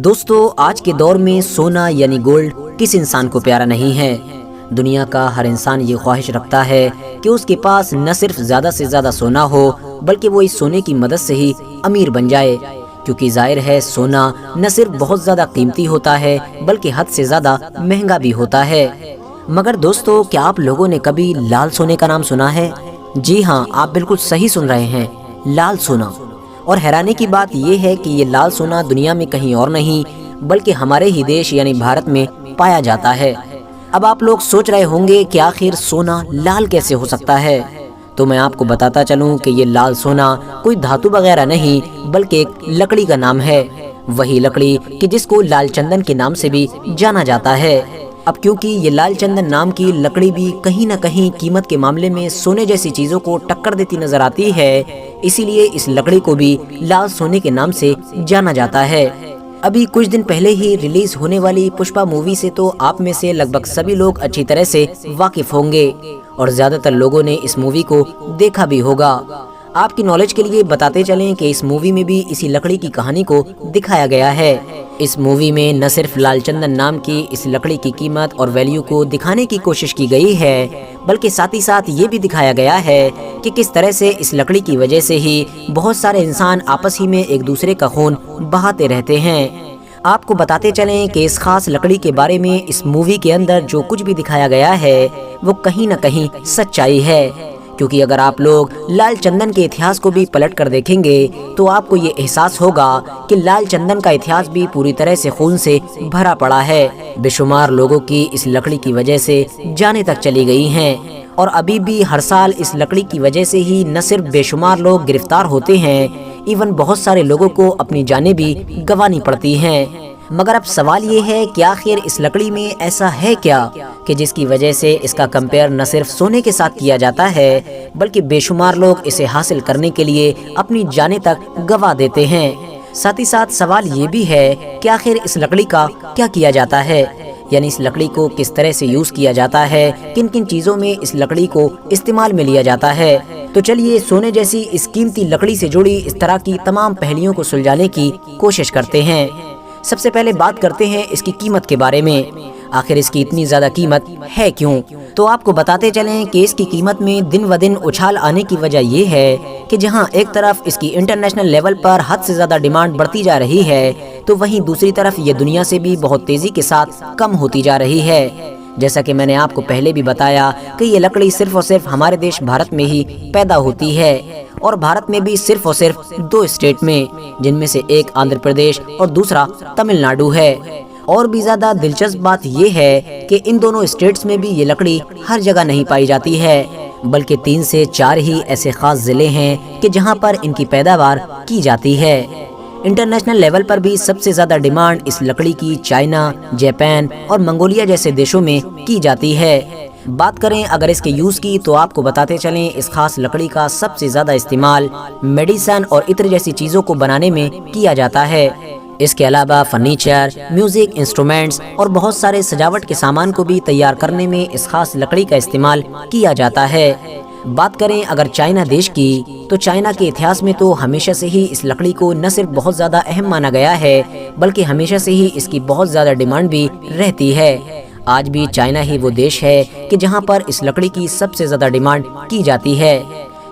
دوستو آج کے دور میں سونا یعنی گولڈ کس انسان کو پیارا نہیں ہے۔ دنیا کا ہر انسان یہ خواہش رکھتا ہے کہ اس کے پاس نہ صرف زیادہ سے زیادہ سونا ہو بلکہ وہ اس سونے کی مدد سے ہی امیر بن جائے، کیونکہ ظاہر ہے سونا نہ صرف بہت زیادہ قیمتی ہوتا ہے بلکہ حد سے زیادہ مہنگا بھی ہوتا ہے۔ مگر دوستو کیا آپ لوگوں نے کبھی لال سونے کا نام سنا ہے؟ جی ہاں، آپ بالکل صحیح سن رہے ہیں، لال سونا۔ اور حیرانی کی بات یہ ہے کہ یہ لال سونا دنیا میں کہیں اور نہیں بلکہ ہمارے ہی دیش یعنی بھارت میں پایا جاتا ہے۔ اب آپ لوگ سوچ رہے ہوں گے کہ آخر سونا لال کیسے ہو سکتا ہے؟ تو میں آپ کو بتاتا چلوں کہ یہ لال سونا کوئی دھاتو وغیرہ نہیں بلکہ ایک لکڑی کا نام ہے، وہی لکڑی کہ جس کو لال چندن کے نام سے بھی جانا جاتا ہے۔ اب کیونکہ یہ لال چندن نام کی لکڑی بھی کہیں نہ کہیں قیمت کے معاملے میں سونے جیسی چیزوں کو ٹکر دیتی نظر آتی ہے، اسی لیے اس لکڑی کو بھی لال سونے کے نام سے جانا جاتا ہے۔ ابھی کچھ دن پہلے ہی ریلیز ہونے والی پشپا مووی سے تو آپ میں سے لگ بھگ سبھی لوگ اچھی طرح سے واقف ہوں گے اور زیادہ تر لوگوں نے اس مووی کو دیکھا بھی ہوگا۔ آپ کی نالج کے لیے بتاتے چلیں کہ اس مووی میں بھی اسی لکڑی کی کہانی کو دکھایا گیا ہے۔ اس مووی میں نہ صرف لال چندن نام کی اس لکڑی کی قیمت اور ویلیو کو دکھانے کی کوشش کی گئی ہے بلکہ ساتھ ہی ساتھ یہ بھی دکھایا گیا ہے کہ کس طرح سے اس لکڑی کی وجہ سے ہی بہت سارے انسان آپس ہی میں ایک دوسرے کا خون بہاتے رہتے ہیں۔ آپ کو بتاتے چلیں کہ اس خاص لکڑی کے بارے میں اس مووی کے اندر جو کچھ بھی دکھایا گیا ہے وہ کہیں نہ کہیں سچائی ہے، کیونکہ اگر آپ لوگ لال چندن کے اتہاس کو بھی پلٹ کر دیکھیں گے تو آپ کو یہ احساس ہوگا کہ لال چندن کا اتہاس بھی پوری طرح سے خون سے بھرا پڑا ہے۔ بے شمار لوگوں کی اس لکڑی کی وجہ سے جانیں تک چلی گئی ہیں اور ابھی بھی ہر سال اس لکڑی کی وجہ سے ہی نہ صرف بے شمار لوگ گرفتار ہوتے ہیں، ایون بہت سارے لوگوں کو اپنی جانیں بھی گنوانی پڑتی ہیں۔ مگر اب سوال یہ ہے کہ آخر اس لکڑی میں ایسا ہے کیا کہ جس کی وجہ سے اس کا کمپیئر نہ صرف سونے کے ساتھ کیا جاتا ہے بلکہ بے شمار لوگ اسے حاصل کرنے کے لیے اپنی جانیں تک گنوا دیتے ہیں۔ ساتھ ہی ساتھ سوال یہ بھی ہے کہ آخر اس لکڑی کا کیا کیا جاتا ہے، یعنی اس لکڑی کو کس طرح سے یوز کیا جاتا ہے، کن کن چیزوں میں اس لکڑی کو استعمال میں لیا جاتا ہے۔ تو چلیے سونے جیسی اس قیمتی لکڑی سے جڑی اس طرح کی تمام پہلیوں کو سلجھانے کی کوشش کرتے ہیں۔ سب سے پہلے بات کرتے ہیں اس کی قیمت کے بارے میں۔ آخر اس کی اتنی زیادہ قیمت ہے کیوں؟ تو آپ کو بتاتے چلیں کہ اس کی قیمت میں دن و دن اچھال آنے کی وجہ یہ ہے کہ جہاں ایک طرف اس کی انٹرنیشنل لیول پر حد سے زیادہ ڈیمانڈ بڑھتی جا رہی ہے تو وہیں دوسری طرف یہ دنیا سے بھی بہت تیزی کے ساتھ کم ہوتی جا رہی ہے۔ جیسا کہ میں نے آپ کو پہلے بھی بتایا کہ یہ لکڑی صرف اور صرف ہمارے دیش بھارت میں ہی پیدا ہوتی ہے اور بھارت میں بھی صرف اور صرف 2 اسٹیٹ میں، جن میں سے ایک آندھرا پردیش اور دوسرا تمل ناڈو ہے۔ اور بھی زیادہ دلچسپ بات یہ ہے کہ ان دونوں اسٹیٹس میں بھی یہ لکڑی ہر جگہ نہیں پائی جاتی ہے بلکہ 3 سے 4 ہی ایسے خاص ضلع ہیں کہ جہاں پر ان کی پیداوار کی جاتی ہے۔ انٹرنیشنل لیول پر بھی سب سے زیادہ ڈیمانڈ اس لکڑی کی چائنا، جاپان اور منگولیا جیسے دیشوں میں کی جاتی ہے۔ بات کریں اگر اس کے یوز کی تو آپ کو بتاتے چلیں اس خاص لکڑی کا سب سے زیادہ استعمال میڈیسن اور عطر جیسی چیزوں کو بنانے میں کیا جاتا ہے۔ اس کے علاوہ فرنیچر، میوزک انسٹرومنٹس اور بہت سارے سجاوٹ کے سامان کو بھی تیار کرنے میں اس خاص لکڑی کا استعمال کیا جاتا ہے۔ بات کریں اگر چائنا دیش کی تو چائنا کے اتہاس میں تو ہمیشہ سے ہی اس لکڑی کو نہ صرف بہت زیادہ اہم مانا گیا ہے بلکہ ہمیشہ سے ہی اس کی بہت زیادہ ڈیمانڈ بھی رہتی ہے۔ آج بھی چائنا ہی وہ دیش ہے کہ جہاں پر اس لکڑی کی سب سے زیادہ ڈیمانڈ کی جاتی ہے۔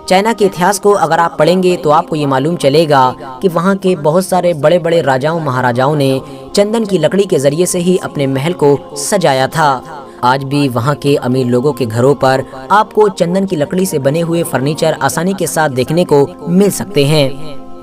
چائنا کے اتہاس کو اگر آپ پڑھیں گے تو آپ کو یہ معلوم چلے گا کہ وہاں کے بہت سارے بڑے بڑے راجاؤں مہاراجاؤں نے چندن کی لکڑی کے ذریعے سے ہی اپنے محل کو سجایا تھا۔ آج بھی وہاں کے امیر لوگوں کے گھروں پر آپ کو چندن کی لکڑی سے بنے ہوئے فرنیچر آسانی کے ساتھ دیکھنے کو مل سکتے ہیں۔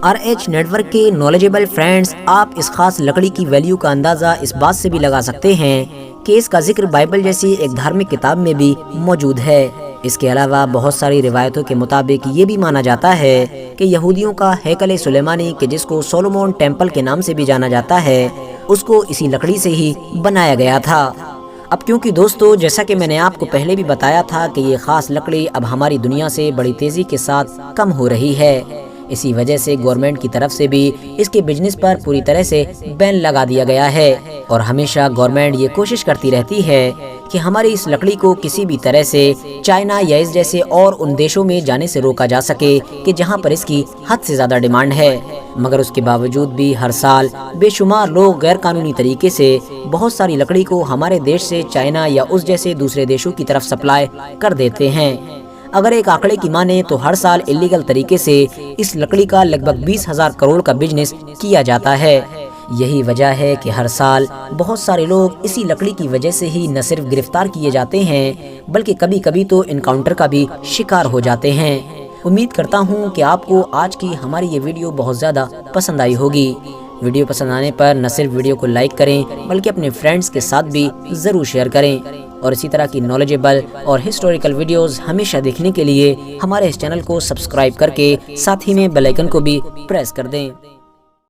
RH نیٹ ورک کے نالجیبل فرینڈز، آپ اس خاص لکڑی کی ویلیو کا اندازہ اس بات سے بھی لگا سکتے ہیں کہ اس کا ذکر بائبل جیسی ایک دھارمک کتاب میں بھی موجود ہے۔ اس کے علاوہ بہت ساری روایتوں کے مطابق یہ بھی مانا جاتا ہے کہ یہودیوں کا ہیکل سلیمانی کہ جس کو سولومون ٹیمپل کے نام سے بھی جانا جاتا ہے، اس کو اسی لکڑی سے ہی بنایا گیا تھا۔ اب کیونکہ دوستو جیسا کہ میں نے آپ کو پہلے بھی بتایا تھا کہ یہ خاص لکڑی اب ہماری دنیا سے بڑی تیزی کے ساتھ کم ہو رہی ہے، اسی وجہ سے گورنمنٹ کی طرف سے بھی اس کے بزنس پر پوری طرح سے بین لگا دیا گیا ہے، اور ہمیشہ گورنمنٹ یہ کوشش کرتی رہتی ہے کہ ہماری اس لکڑی کو کسی بھی طرح سے چائنا یا اس جیسے اور ان دیشوں میں جانے سے روکا جا سکے کہ جہاں پر اس کی حد سے زیادہ ڈیمانڈ ہے۔ مگر اس کے باوجود بھی ہر سال بے شمار لوگ غیر قانونی طریقے سے بہت ساری لکڑی کو ہمارے دیش سے چائنا یا اس جیسے دوسرے دیشوں کی طرف سپلائی کر دیتے ہیں۔ اگر ایک آنکڑے کی مانیں تو ہر سال الیگل طریقے سے اس لکڑی کا لگ بھگ 20,000 کروڑ کا بزنس کیا جاتا ہے۔ یہی وجہ ہے کہ ہر سال بہت سارے لوگ اسی لکڑی کی وجہ سے ہی نہ صرف گرفتار کیے جاتے ہیں بلکہ کبھی کبھی تو انکاؤنٹر کا بھی شکار ہو جاتے ہیں۔ امید کرتا ہوں کہ آپ کو آج کی ہماری یہ ویڈیو بہت زیادہ پسند آئی ہوگی۔ ویڈیو پسند آنے پر نہ صرف ویڈیو کو لائک کریں بلکہ اپنے فرینڈز کے ساتھ بھی ضرور شیئر کریں، اور اسی طرح کی نالجیبل اور ہسٹوریکل ویڈیوز ہمیشہ دیکھنے کے لیے ہمارے اس چینل کو سبسکرائب کر کے ساتھ ہی میں بیل آئیکن کو بھی پریس کر دیں۔